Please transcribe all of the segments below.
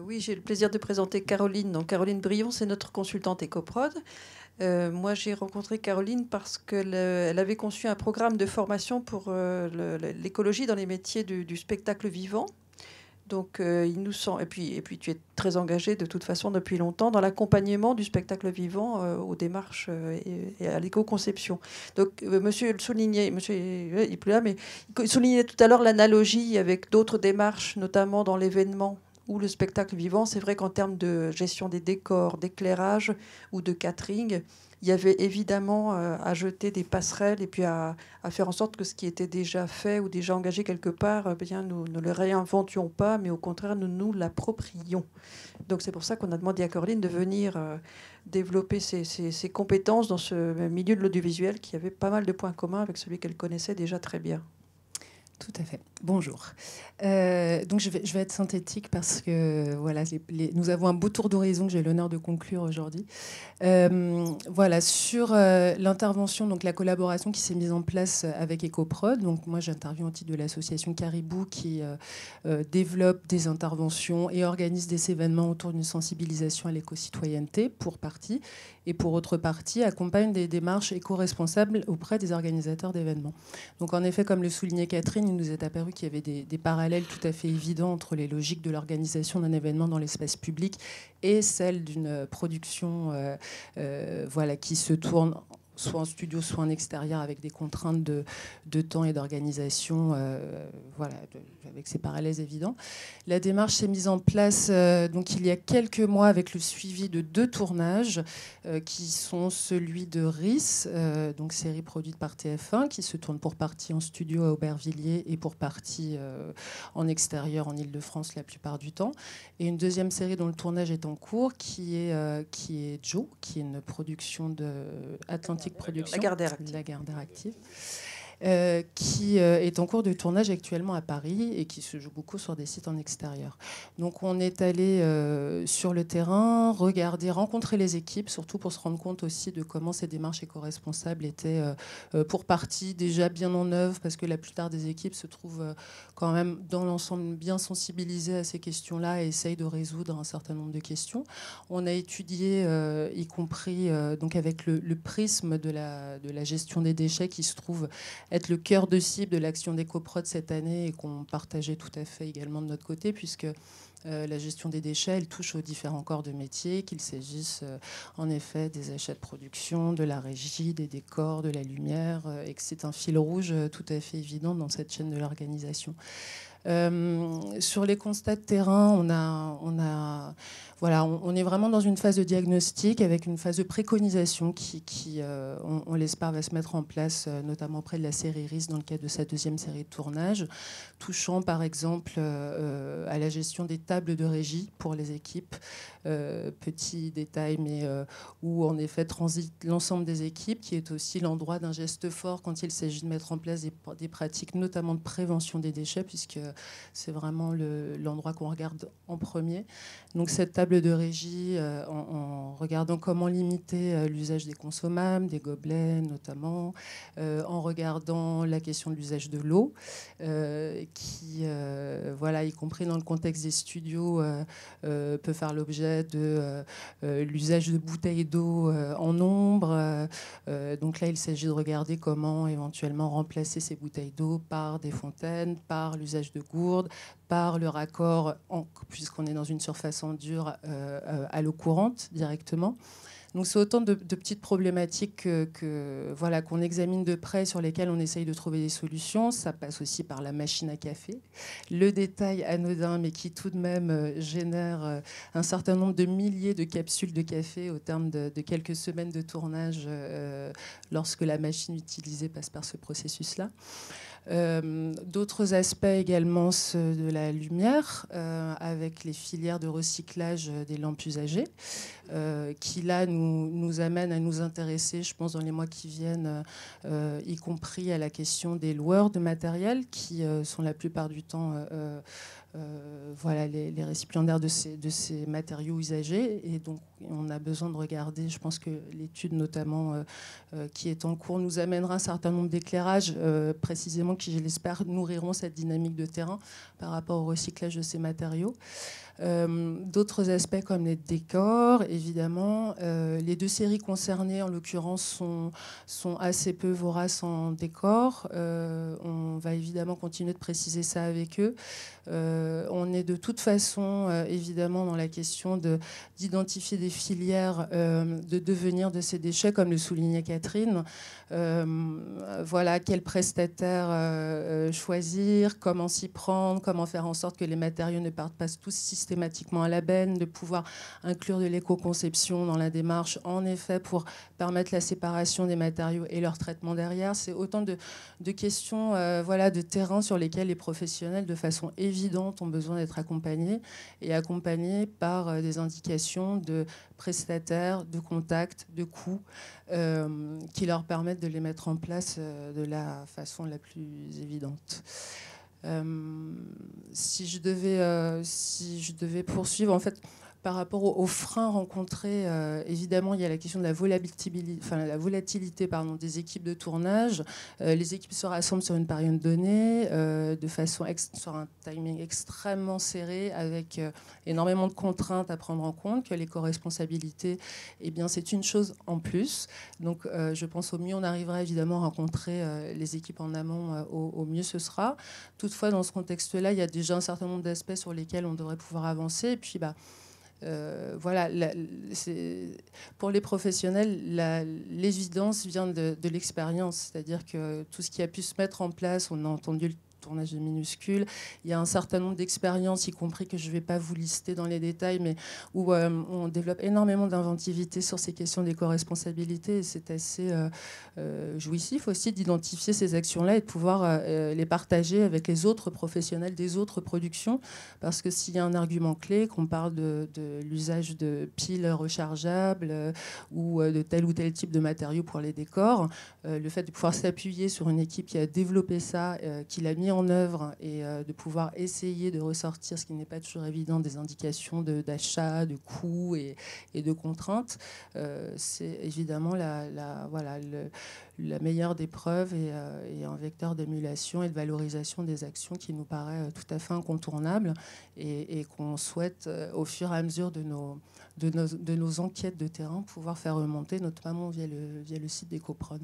Oui, j'ai le plaisir de présenter Caroline. Donc, Caroline Brion, c'est notre consultante EcoProd. Moi, j'ai rencontré Caroline parce qu'elle avait conçu un programme de formation pour l'écologie dans les métiers du spectacle vivant. Donc, il nous semble, et puis, tu es très engagée de toute façon depuis longtemps dans l'accompagnement du spectacle vivant aux démarches et à l'éco-conception. Donc, monsieur le soulignait, monsieur, il n'est plus là, mais il soulignait tout à l'heure l'analogie avec d'autres démarches, notamment dans l'événement ou le spectacle vivant. C'est vrai qu'en termes de gestion des décors, d'éclairage ou de catering, il y avait évidemment à jeter des passerelles et puis à faire en sorte que ce qui était déjà fait ou déjà engagé quelque part, bien, nous ne le réinventions pas, mais au contraire, nous nous l'approprions. Donc c'est pour ça qu'on a demandé à Corinne de venir développer ses compétences dans ce milieu de l'audiovisuel qui avait pas mal de points communs avec celui qu'elle connaissait déjà très bien. Tout à fait. Bonjour. Donc je vais être synthétique parce que voilà, nous avons un beau tour d'horizon que j'ai l'honneur de conclure aujourd'hui. Voilà, sur l'intervention, donc la collaboration qui s'est mise en place avec EcoProd. Donc moi, j'interviens au titre de l'association Caribou qui développe des interventions et organise des événements autour d'une sensibilisation à l'éco-citoyenneté pour partie, et pour autre partie accompagne des démarches éco-responsables auprès des organisateurs d'événements. Donc en effet, comme le soulignait Catherine, il nous est apparu qu'il y avait des parallèles tout à fait évidents entre les logiques de l'organisation d'un événement dans l'espace public et celle d'une production voilà, qui se tourne soit en studio, soit en extérieur, avec des contraintes de temps et d'organisation, voilà, avec ces parallèles évidents. La démarche s'est mise en place donc il y a quelques mois avec le suivi de 2 tournages qui sont celui de RIS, donc série produite par TF1, qui se tourne pour partie en studio à Aubervilliers et pour partie en extérieur en Île-de-France la plupart du temps. Et une deuxième série dont le tournage est en cours, qui est Joe, qui est une production de Atlantic Productions, Lagardère Active. Qui est en cours de tournage actuellement à Paris et qui se joue beaucoup sur des sites en extérieur. Donc on est allé sur le terrain, regarder, rencontrer les équipes, surtout pour se rendre compte aussi de comment ces démarches éco-responsables étaient pour partie déjà bien en œuvre, parce que la plupart des équipes se trouvent quand même dans l'ensemble bien sensibilisées à ces questions-là et essayent de résoudre un certain nombre de questions. On a étudié, y compris donc avec le prisme de la gestion des déchets qui se trouve être le cœur de cible de l'action d'EcoProd cette année et qu'on partageait tout à fait également de notre côté, puisque la gestion des déchets, elle touche aux différents corps de métier, qu'il s'agisse en effet des achats de production, de la régie, des décors, de la lumière, et que c'est un fil rouge tout à fait évident dans cette chaîne de l'organisation. Sur les constats de terrain, on est vraiment dans une phase de diagnostic avec une phase de préconisation qui on l'espère, va se mettre en place, notamment auprès de la série RIS dans le cadre de sa deuxième série de tournage, touchant par exemple à la gestion des tables de régie pour les équipes. Petit détail, mais où en effet transite l'ensemble des équipes, qui est aussi l'endroit d'un geste fort quand il s'agit de mettre en place des pratiques, notamment de prévention des déchets, puisque c'est vraiment l'endroit qu'on regarde en premier. Donc cette table de régie, en regardant comment limiter l'usage des consommables, des gobelets notamment, en regardant la question de l'usage de l'eau, qui, voilà, y compris dans le contexte des studios, peut faire l'objet de l'usage de bouteilles d'eau en nombre. Donc là, il s'agit de regarder comment éventuellement remplacer ces bouteilles d'eau par des fontaines, par l'usage de gourdes, par le raccord, puisqu'on est dans une surface en dur, à l'eau courante directement. Donc c'est autant de petites problématiques voilà, qu'on examine de près, sur lesquelles on essaye de trouver des solutions. Ça passe aussi par la machine à café. Le détail anodin, mais qui tout de même génère un certain nombre de milliers de capsules de café au terme de quelques semaines de tournage, lorsque la machine utilisée passe par ce processus-là. D'autres aspects également, ceux de la lumière, avec les filières de recyclage des lampes usagées, qui là nous nous amène à nous intéresser, je pense, dans les mois qui viennent, y compris à la question des loueurs de matériel, qui sont la plupart du temps voilà, les récipiendaires de ces matériaux usagés. Et donc, on a besoin de regarder, je pense que l'étude notamment qui est en cours nous amènera un certain nombre d'éclairages, précisément qui, je l'espère, nourriront cette dynamique de terrain par rapport au recyclage de ces matériaux. D'autres aspects comme les décors, évidemment. Les 2 séries concernées, en l'occurrence, sont assez peu voraces en décor. On va évidemment continuer de préciser ça avec eux. On est de toute façon, évidemment, dans la question d'identifier des filières de devenir de ces déchets, comme le soulignait Catherine. Voilà, quel prestataire choisir, comment s'y prendre, comment faire en sorte que les matériaux ne partent pas tous systématiquement à la benne, de pouvoir inclure de l'éco-conception dans la démarche, en effet, pour permettre la séparation des matériaux et leur traitement derrière. C'est autant de questions voilà, de terrain sur lesquelles les professionnels, de façon évidente, ont besoin d'être accompagnés, et accompagnés par des indications de prestataires, de contacts, de coûts, qui leur permettent de les mettre en place de la façon la plus évidente. Si je devais poursuivre, en fait, par rapport aux freins rencontrés, évidemment, il y a la question de la volatilité des équipes de tournage. Les équipes se rassemblent sur une période donnée, sur un timing extrêmement serré, avec énormément de contraintes à prendre en compte, que l'éco-responsabilité, eh bien, c'est une chose en plus. Donc, je pense au mieux on arrivera évidemment à rencontrer les équipes en amont, au mieux ce sera. Toutefois, dans ce contexte-là, il y a déjà un certain nombre d'aspects sur lesquels on devrait pouvoir avancer. Et puis, voilà, pour les professionnels, l'évidence vient de l'expérience. C'est-à-dire que tout ce qui a pu se mettre en place, on a entendu le tournage de minuscules. Il y a un certain nombre d'expériences, y compris que je ne vais pas vous lister dans les détails, mais où on développe énormément d'inventivité sur ces questions d'éco-responsabilité. Et c'est assez jouissif aussi d'identifier ces actions-là et de pouvoir les partager avec les autres professionnels des autres productions. Parce que s'il y a un argument clé, qu'on parle de l'usage de piles rechargeables ou de tel ou tel type de matériaux pour les décors, le fait de pouvoir s'appuyer sur une équipe qui a développé ça, qui l'a mis en œuvre, et de pouvoir essayer de ressortir, ce qui n'est pas toujours évident, des indications d'achat, de coûts et de contraintes, c'est évidemment la meilleure des preuves et un vecteur d'émulation et de valorisation des actions qui nous paraît tout à fait incontournable et qu'on souhaite, au fur et à mesure de nos enquêtes de terrain, pouvoir faire remonter, notamment via le site d'EcoProd.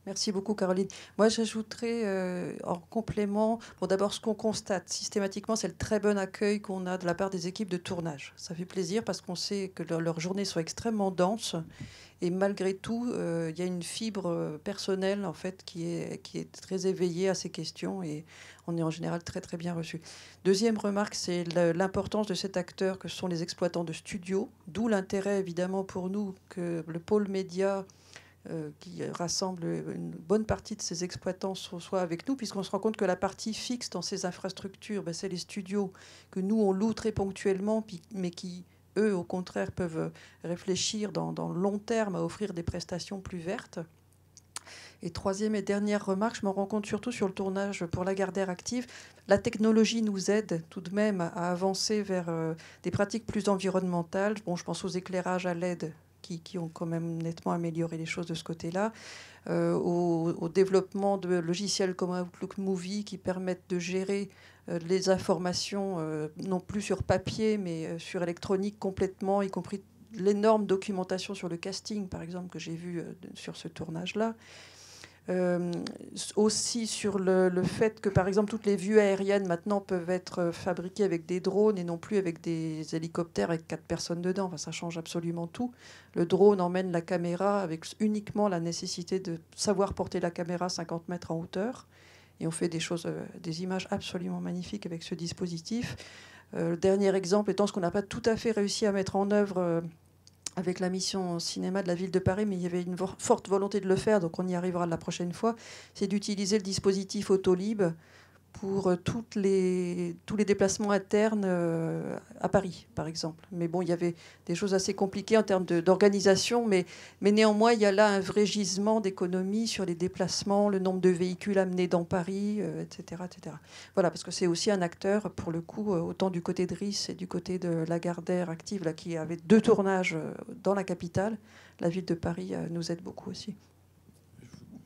Merci beaucoup, Caroline. Moi, j'ajouterais en complément, bon, d'abord, ce qu'on constate systématiquement, c'est le très bon accueil qu'on a de la part des équipes de tournage. Ça fait plaisir parce qu'on sait que leurs journées sont extrêmement denses. Et malgré tout, il y a une fibre personnelle, en fait, qui est très éveillée à ces questions. Et on est en général très, très bien reçu. Deuxième remarque, c'est l'importance de cet acteur que sont les exploitants de studios. D'où l'intérêt, évidemment, pour nous, que le pôle média qui rassemble une bonne partie de ces exploitants soit avec nous, puisqu'on se rend compte que la partie fixe dans ces infrastructures, c'est les studios que nous, on loue très ponctuellement, mais qui, eux, au contraire, peuvent réfléchir dans le long terme à offrir des prestations plus vertes. Et troisième et dernière remarque, je m'en rends compte surtout sur le tournage pour Lagardère Active, la technologie nous aide tout de même à avancer vers des pratiques plus environnementales. Bon, je pense aux éclairages à LED, qui ont quand même nettement amélioré les choses de ce côté-là, au développement de logiciels comme Outlook Movie qui permettent de gérer les informations non plus sur papier, mais sur électronique complètement, y compris l'énorme documentation sur le casting, par exemple, que j'ai vu sur ce tournage-là. Aussi sur le fait que, par exemple, toutes les vues aériennes maintenant peuvent être fabriquées avec des drones et non plus avec des hélicoptères avec 4 personnes dedans. Enfin, ça change absolument tout. Le drone emmène la caméra avec uniquement la nécessité de savoir porter la caméra 50 mètres en hauteur. Et on fait des images absolument magnifiques avec ce dispositif. Le dernier exemple étant ce qu'on n'a pas tout à fait réussi à mettre en œuvre avec la mission cinéma de la ville de Paris, mais il y avait une forte volonté de le faire, donc on y arrivera la prochaine fois, c'est d'utiliser le dispositif Autolib pour tous les déplacements internes à Paris, par exemple. Mais bon, il y avait des choses assez compliquées en termes d'organisation, mais néanmoins, il y a là un vrai gisement d'économie sur les déplacements, le nombre de véhicules amenés dans Paris, etc., etc. Voilà, parce que c'est aussi un acteur, pour le coup, autant du côté de Ris et du côté de Lagardère Active, là, qui avait 2 tournages dans la capitale. La ville de Paris nous aide beaucoup aussi.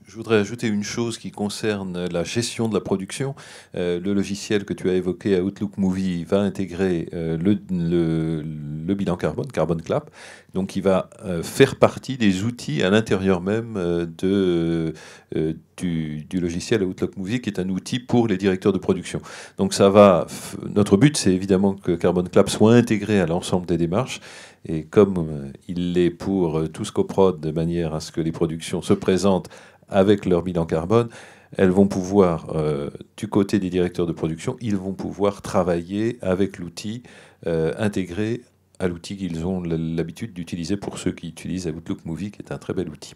Je voudrais ajouter une chose qui concerne la gestion de la production. Le logiciel que tu as évoqué, Outlook Movie, va intégrer le bilan carbone, Carbon Clap. Donc, il va faire partie des outils à l'intérieur même du logiciel Outlook Movie, qui est un outil pour les directeurs de production. Donc, notre but, c'est évidemment que Carbon Clap soit intégré à l'ensemble des démarches. Et comme il l'est pour tout Scoprod, de manière à ce que les productions se présentent avec leur bilan carbone, elles vont pouvoir, du côté des directeurs de production, ils vont pouvoir travailler avec l'outil intégré à l'outil qu'ils ont l'habitude d'utiliser pour ceux qui utilisent Outlook Movie, qui est un très bel outil.